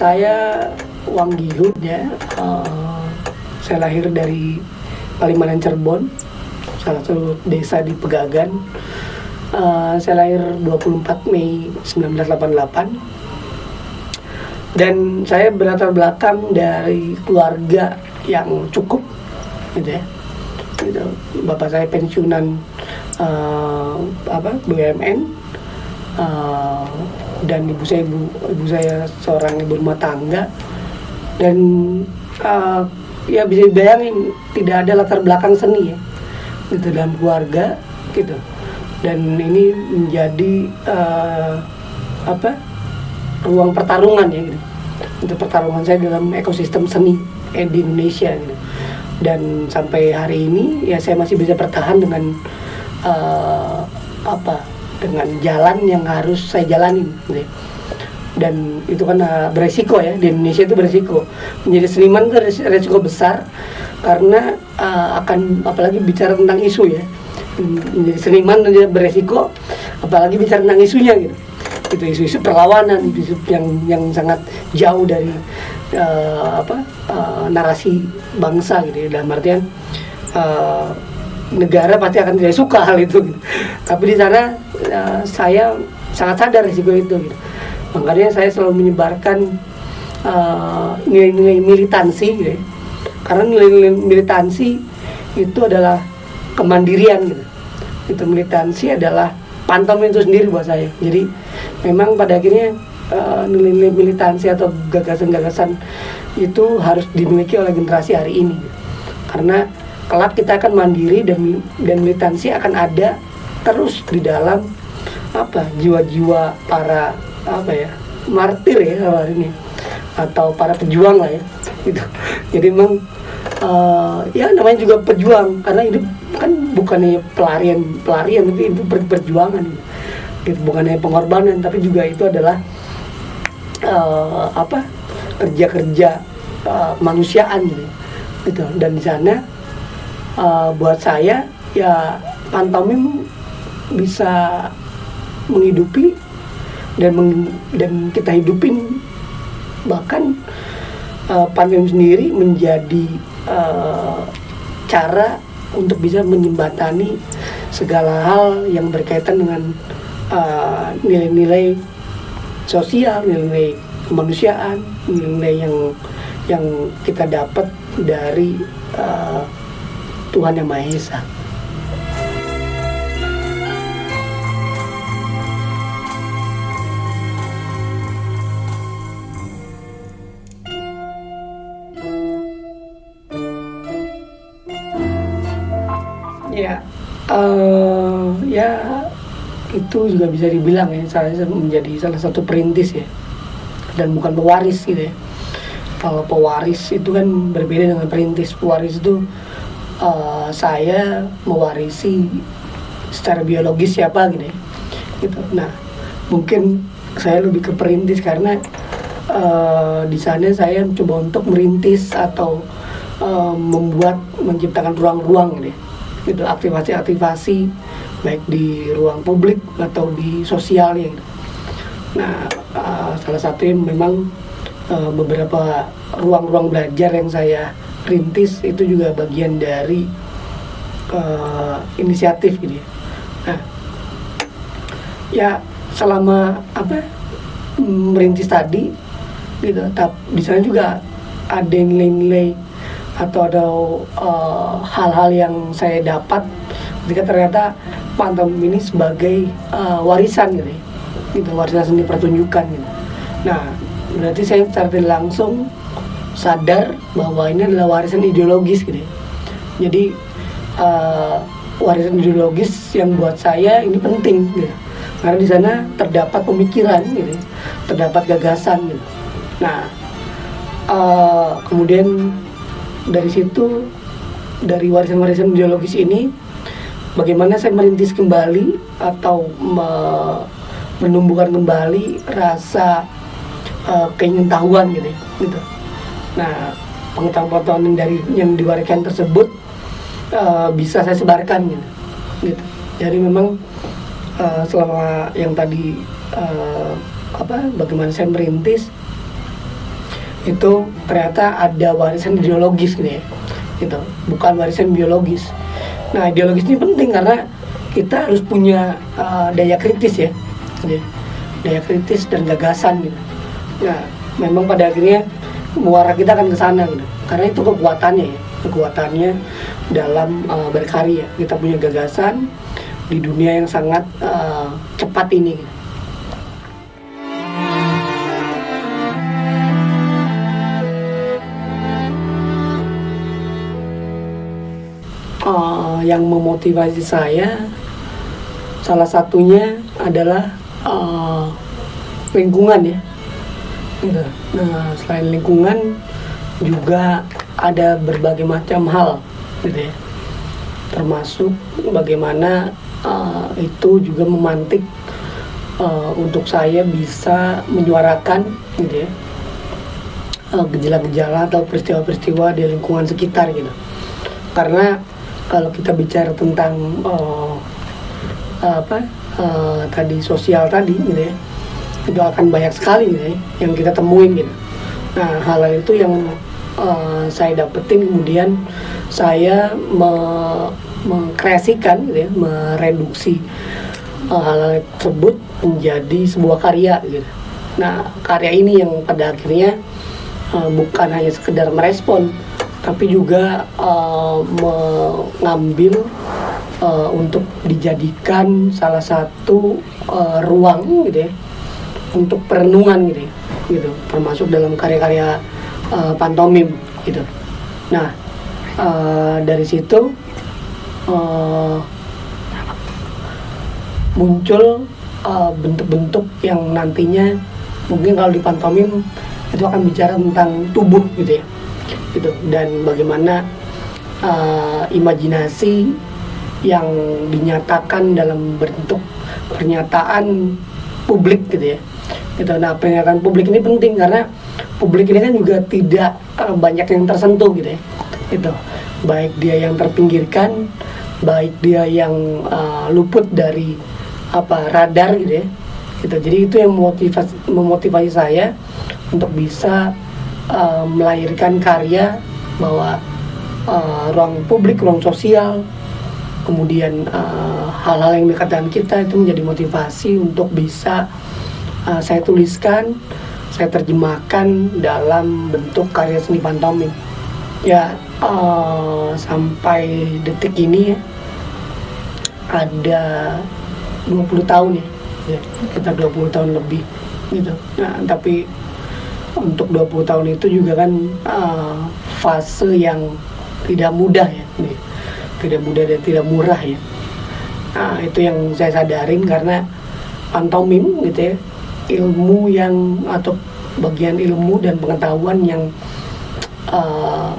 Saya Wanggihud ya. Saya lahir dari Palimanan Cirebon, salah satu desa di Pegagan. Saya lahir 24 Mei 1988. Dan saya berlatar belakang dari keluarga yang cukup, gitu ya. Gitu. Bapak saya pensiunan BUMN, dan ibu saya seorang ibu rumah tangga, dan ya bisa dibayangin tidak ada latar belakang seni ya, gitu, dalam keluarga, gitu. Dan ini menjadi ruang pertarungan ya, gitu, untuk pertarungan saya dalam ekosistem seni di Indonesia, gitu. Dan sampai hari ini ya saya masih bisa bertahan dengan dengan jalan yang harus saya jalanin, gitu. Dan itu kan beresiko ya, di Indonesia itu beresiko. Menjadi seniman itu resiko besar, karena akan, apalagi bicara tentang isu ya, menjadi seniman itu beresiko, apalagi bicara tentang isunya, gitu. Itu isu-isu perlawanan, isu yang sangat jauh dari narasi bangsa, gitu ya. Dalam artian negara pasti akan tidak suka hal itu, gitu. Tapi di sana saya sangat sadar risiko itu, gitu. Makanya saya selalu menyebarkan nilai-nilai militansi, gitu ya. Karena nilai-nilai militansi itu adalah kemandirian, gitu. Itu militansi adalah pantom itu sendiri buat saya. Jadi memang pada akhirnya nilai-nilai militansi atau gagasan-gagasan itu harus dimiliki oleh generasi hari ini, gitu. Karena kelak kita akan mandiri, dan militansi akan ada terus di dalam jiwa-jiwa para martir ya ini, atau para pejuang lah ya, gitu. Jadi memang ya namanya juga pejuang, karena hidup kan bukannya pelarian tapi itu perjuangan, gitu. Bukannya pengorbanan, tapi juga itu adalah kerja-kerja kemanusiaan, gitu. Dan di sana buat saya ya pantomim bisa menghidupi dan kita hidupin, bahkan pantomim sendiri menjadi cara untuk bisa menjembatani segala hal yang berkaitan dengan nilai-nilai sosial, nilai kemanusiaan, nilai yang kita dapat dari Tuhan Yang Maha Esa. Ya itu juga bisa dibilang ya, saya menjadi salah satu perintis ya, dan bukan pewaris, gitu ya. Kalau pewaris itu kan berbeda dengan perintis. Pewaris itu saya mewarisi secara biologis siapa, gitu ya, gitu. Nah mungkin saya lebih ke perintis, karena di sana saya coba untuk merintis atau menciptakan ruang-ruang, gitu ya. Itu aktivasi-aktivasi baik di ruang publik atau di sosial ya, gitu. Nah salah satunya memang beberapa ruang-ruang belajar yang saya rintis itu juga bagian dari inisiatif, gitu ya. Nah ya selama merintis tadi, gitu, di sana juga ada nilai-nilai atau ada hal-hal yang saya dapat ketika ternyata pantomim ini sebagai warisan, gitu ya, gitu, warisan seni pertunjukan, gitu. Nah berarti saya secara tidak langsung sadar bahwa ini adalah warisan ideologis, gitu ya. Jadi warisan ideologis yang buat saya ini penting, gitu. Karena di sana terdapat pemikiran, gitu ya, terdapat gagasan, gitu. Nah kemudian dari situ, dari warisan-warisan ideologis ini, bagaimana saya merintis kembali atau menumbuhkan kembali rasa keingintahuan, gitu ya, gitu. Nah pengetahuan-pengetahuan yang diwariskan tersebut bisa saya sebarkan, gitu. Jadi memang selama yang tadi bagaimana saya merintis, itu ternyata ada warisan ideologis gitu ya, gitu, bukan warisan biologis. Nah, ideologis ini penting karena kita harus punya daya kritis ya, gitu ya, daya kritis dan gagasan gitu. Nah, memang pada akhirnya muara kita akan ke sana gitu, karena itu kekuatannya ya, kekuatannya dalam berkarya. Kita punya gagasan di dunia yang sangat cepat ini gitu. Yang memotivasi saya salah satunya adalah lingkungan ya, gitu. Nah, selain lingkungan juga ada berbagai macam hal gitu ya, termasuk bagaimana itu juga memantik untuk saya bisa menyuarakan gitu ya, gejala-gejala atau peristiwa-peristiwa di lingkungan sekitar gitu. Karena kalau kita bicara tentang tadi sosial tadi gitu ya, itu akan banyak sekali gitu ya, yang kita temuin gitu. Nah, hal itu yang saya dapetin, kemudian saya mengkreasikan gitu ya, mereduksi hal tersebut menjadi sebuah karya gitu. Nah, karya ini yang pada akhirnya bukan hanya sekedar merespon, tapi juga mengambil untuk dijadikan salah satu ruang gitu ya, untuk perenungan gitu ya, gitu, termasuk dalam karya-karya pantomim gitu. Nah, dari situ muncul bentuk-bentuk yang nantinya mungkin kalau di pantomim itu akan bicara tentang tubuh gitu ya, gitu, dan bagaimana imajinasi yang dinyatakan dalam bentuk pernyataan publik gitu ya, gitu. Nah, pernyataan publik ini penting karena publik ini kan juga tidak banyak yang tersentuh gitu ya, gitu, baik dia yang terpinggirkan, baik dia yang luput dari radar gitu ya, gitu. Jadi itu yang memotivasi saya untuk bisa melahirkan karya bahwa ruang publik, ruang sosial, kemudian hal-hal yang dekat dengan kita itu menjadi motivasi untuk bisa saya tuliskan, saya terjemahkan dalam bentuk karya seni pantomim. Ya, sampai detik ini ya, ada 20 tahun ya, kita 20 tahun lebih gitu. Nah, tapi untuk 20 tahun itu juga kan fase yang tidak mudah ya, tidak mudah dan tidak murah ya. Nah, itu yang saya sadarin karena pantomim gitu ya, ilmu yang atau bagian ilmu dan pengetahuan yang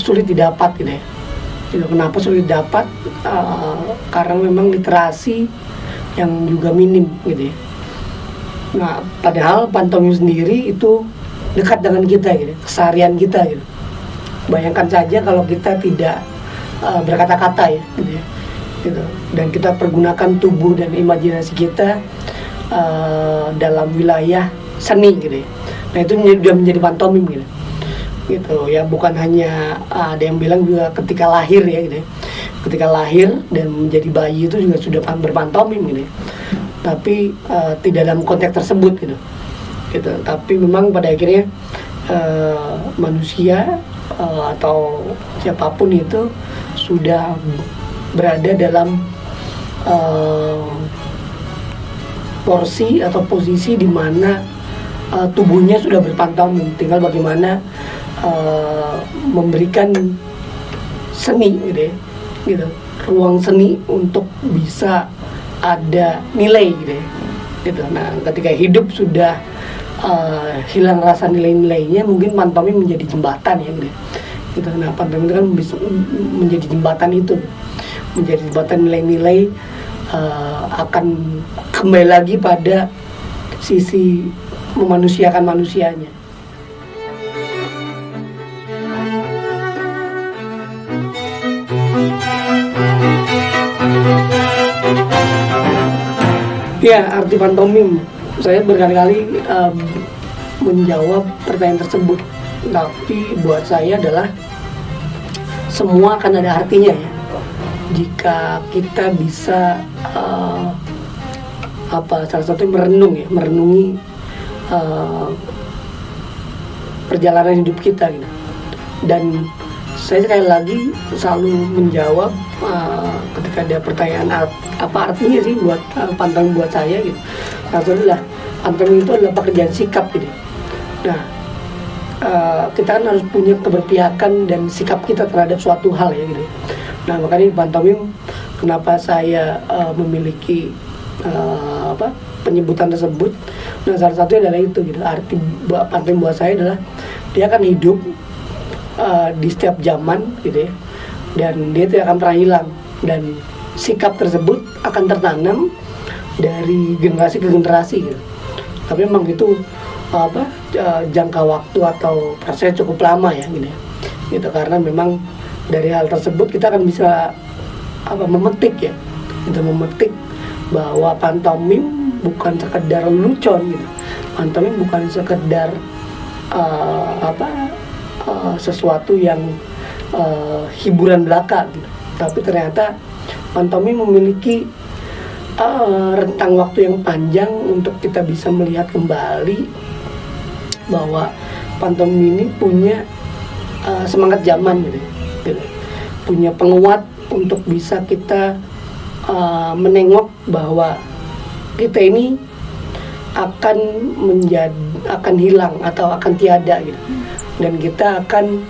sulit didapat gitu ya. Gitu. Kenapa sulit didapat? Karena memang literasi yang juga minim gitu ya. Nah, padahal pantomim sendiri itu dekat dengan kita gitu, keseharian kita gitu. Bayangkan saja kalau kita tidak berkata-kata ya, gitu ya, gitu. Dan kita pergunakan tubuh dan imajinasi kita dalam wilayah seni gitu ya. Nah, itu sudah menjadi pantomim gitu. Gitu ya, bukan hanya ada yang bilang juga ketika lahir ya gitu ya. Ketika lahir dan menjadi bayi itu juga sudah berpantomim gitu ya. Tapi tidak dalam konteks tersebut gitu. Gitu. Tapi memang pada akhirnya manusia atau siapapun itu sudah berada dalam porsi atau posisi di mana tubuhnya sudah berpantomim, tinggal bagaimana memberikan seni gitu ya, gitu, ruang seni untuk bisa ada nilai gitu ya, gitu. Nah, ketika hidup sudah hilang rasa nilai-nilainya, mungkin pantomim menjadi jembatan ya gitu. Gitu. Nah, pantomim itu kan bisa menjadi jembatan itu, menjadi jembatan nilai-nilai, akan kembali lagi pada sisi memanusiakan manusianya. Ya, arti pantomim, saya berkali-kali menjawab pertanyaan tersebut tapi buat saya adalah semua akan ada artinya ya. Jika kita bisa salah satunya merenungi perjalanan hidup kita gitu. Dan saya sekali lagi selalu menjawab ketika ada pertanyaan apa artinya sih buat pantang buat saya gitu. Satu adalah pantang itu adalah pekerjaan sikap gitu. Nah, kita kan harus punya keberpihakan dan sikap kita terhadap suatu hal ya gitu. Nah, makanya pantomim kenapa saya memiliki penyebutan tersebut. Nah, salah satunya adalah itu gitu. Arti pantomim buat saya adalah dia akan hidup di setiap zaman gitu ya. Dan dia tidak akan pernah hilang, dan sikap tersebut akan tertanam dari generasi ke generasi gitu. Tapi memang itu jangka waktu atau proses cukup lama ya gitu ya. Gitu, karena memang dari hal tersebut kita akan bisa memetik ya. Itu memetik bahwa pantomim bukan sekedar lelucon gitu. Pantomim bukan sekedar sesuatu yang hiburan belaka gitu. Tapi ternyata pantomim memiliki rentang waktu yang panjang untuk kita bisa melihat kembali bahwa pantomim ini punya semangat zaman gitu. Punya penguat untuk bisa kita menengok bahwa kita ini akan hilang atau akan tiada gitu. Dan kita akan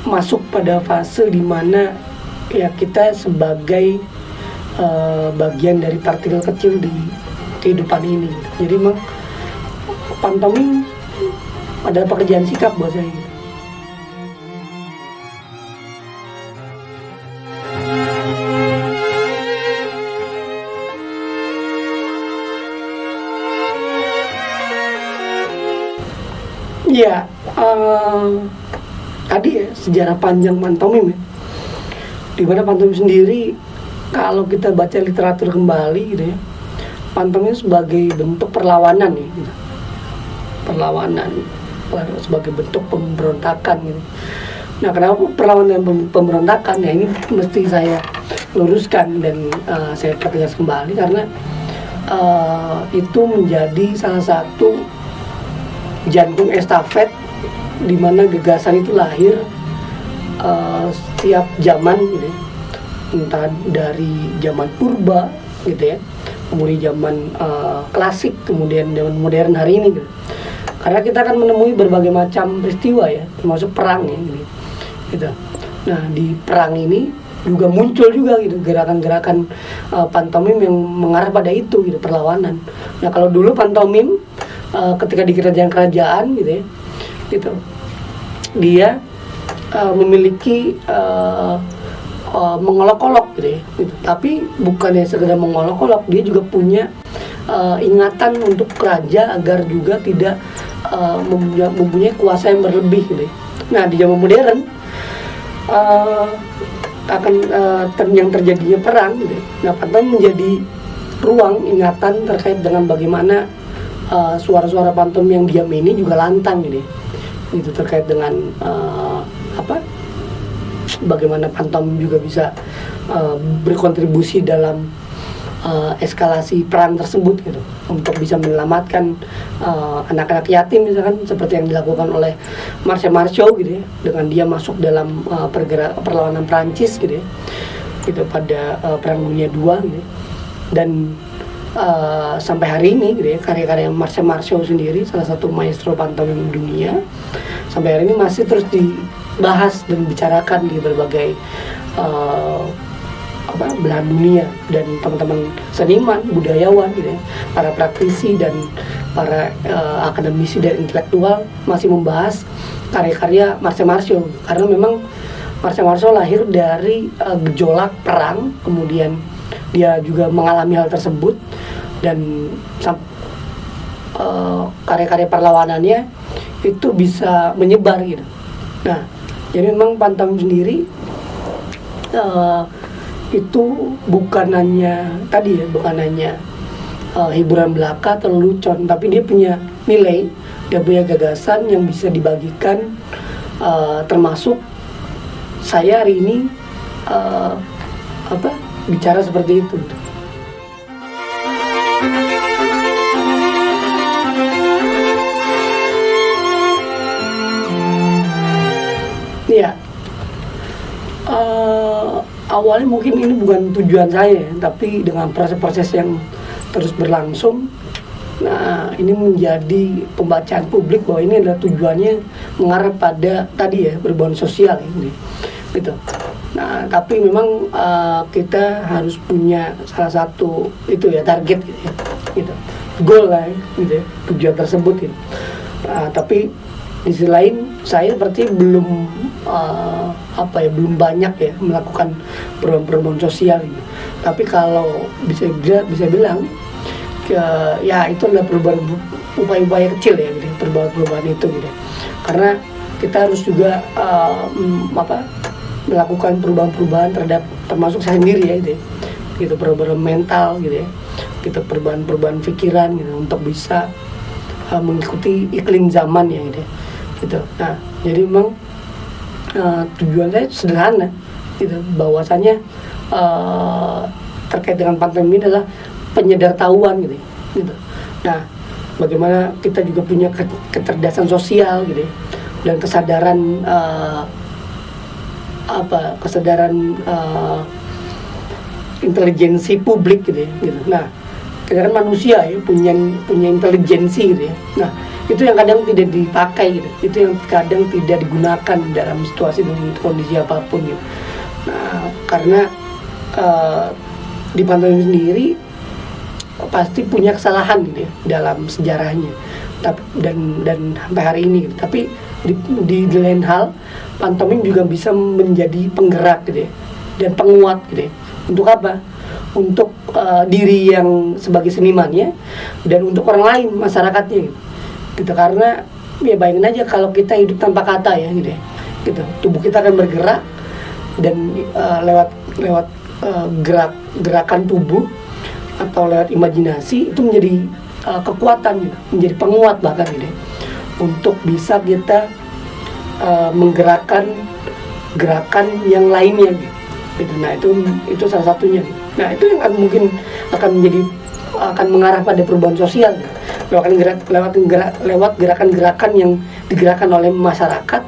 masuk pada fase di mana ya kita sebagai bagian dari partikel kecil di kehidupan ini. Jadi memang pantomim adalah pekerjaan sikap buat saya gitu. Ya, tadi ya sejarah panjang pantomim ya. Dimana pantomim sendiri kalau kita baca literatur kembali gitu ya, pantomim sebagai bentuk perlawanan ya, gitu. Perlawanan sebagai bentuk pemberontakan gitu. Nah, kenapa perlawanan pemberontakan ya, ini mesti saya luruskan dan saya pertegas kembali karena itu menjadi salah satu jantung estafet di mana gagasan itu lahir setiap zaman gitu ya. Entah dari zaman purba gitu ya, kemudian zaman klasik, kemudian zaman modern hari ini gitu. Karena kita akan menemui berbagai macam peristiwa ya, termasuk perang ya gitu. Nah, di perang ini juga muncul juga gitu gerakan-gerakan pantomim yang mengarah pada itu gitu, perlawanan. Nah, kalau dulu pantomim ketika di kerajaan-kerajaan gitu ya, gitu, dia memiliki mengolok-olok gitu ya, gitu. Tapi bukannya sekedar mengolok-olok, dia juga punya ingatan untuk raja agar juga tidak mempunyai kuasa yang berlebih gitu ya. Nah, di zaman modern yang terjadinya perang gitu ya. Nah, pantomim menjadi ruang ingatan terkait dengan bagaimana suara-suara pantomim yang diam ini juga lantang gitu. Itu terkait dengan bagaimana pantomim juga bisa berkontribusi dalam eskalasi perang tersebut gitu, untuk bisa menyelamatkan anak-anak yatim misalkan seperti yang dilakukan oleh Marcel gitu ya, dengan dia masuk dalam perlawanan Prancis gitu ya, gitu pada Perang Dunia II gitu. Dan sampai hari ini gitu ya, karya-karya Marcel sendiri, salah satu maestro pantomim dunia, sampai hari ini masih terus dibahas dan dibicarakan di berbagai belahan dunia, dan teman-teman seniman, budayawan gitu ya, para praktisi dan para akademisi dan intelektual masih membahas karya-karya Marcel karena memang Marcel lahir dari gejolak perang, kemudian dia juga mengalami hal tersebut, dan karya-karya perlawanannya itu bisa menyebar gitu. Nah, jadi memang pantomim sendiri itu bukan hanya hiburan belaka atau lelucon, tapi dia punya nilai dan punya gagasan yang bisa dibagikan, termasuk saya hari ini bicara seperti itu. Ya, awalnya mungkin ini bukan tujuan saya, tapi dengan proses-proses yang terus berlangsung, nah ini menjadi pembacaan publik bahwa ini adalah tujuannya mengarah pada tadi ya, berbau sosial ini, gitu. Nah, tapi memang kita harus punya salah satu itu ya, target gitu, goal lah, gitu ya, tujuan tersebut gitu. Tapi di sisi lain saya seperti belum belum banyak ya melakukan perubahan sosial gitu. Tapi kalau bisa bilang ya itu adalah perubahan upaya-upaya kecil ya gitu, perubahan itu gitu. Karena kita harus juga melakukan perubahan terhadap termasuk saya sendiri ya gitu, perubahan mental gitu ya, gitu, perubahan pikiran gitu untuk bisa mengikuti iklim zaman ya gitu. Nah, jadi memang tujuan saya sederhana gitu, bahwasanya terkait dengan pandemi adalah penyedartahuan gitu. Nah, bagaimana kita juga punya kecerdasan sosial gitu ya, dan kesadaran intelijensi publik gitu ya, gitu. Nah, kita kan manusia ya, punya intelijensi gitu ya. Nah, itu yang kadang tidak dipakai gitu, itu yang kadang tidak digunakan dalam situasi dan kondisi apapun gitu. Nah, karena di pandemi sendiri pasti punya kesalahan gitu ya dalam sejarahnya, dan sampai hari ini gitu. Tapi di lain hal, pantomim juga bisa menjadi penggerak gitu ya, dan penguat gitu ya. Untuk apa? Untuk diri yang sebagai senimannya, dan untuk orang lain, masyarakatnya gitu. Karena ya bayangin aja kalau kita hidup tanpa kata ya gitu ya, gitu. Tubuh kita akan bergerak, dan lewat gerakan tubuh atau lewat imajinasi itu menjadi kekuatan gitu, menjadi penguat bahkan gitu ya, untuk bisa kita menggerakkan gerakan yang lainnya gitu. Nah, itu salah satunya gitu. Nah, itu yang akan mengarah pada perubahan sosial gitu. Lewat gerakan-gerakan yang digerakkan oleh masyarakat,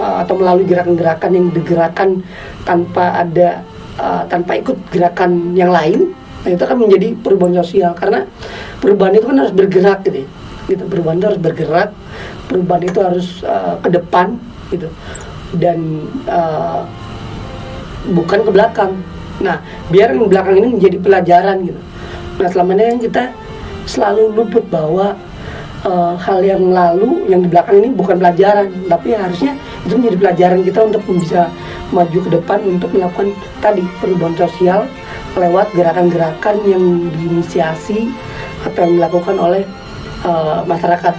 atau melalui gerakan-gerakan yang digerakkan tanpa ikut gerakan yang lain. Nah, itu akan menjadi perubahan sosial, karena perubahan itu kan harus bergerak gitu. Perubahan itu harus bergerak, perubahan itu harus ke depan gitu, dan bukan ke belakang. Nah, biar yang belakang ini menjadi pelajaran gitu. Nah, selama ini kita selalu luput bahwa hal yang lalu, yang di belakang ini bukan pelajaran, tapi harusnya itu menjadi pelajaran kita untuk bisa maju ke depan, untuk melakukan tadi perubahan sosial lewat gerakan-gerakan yang diinisiasi atau yang dilakukan oleh masyarakat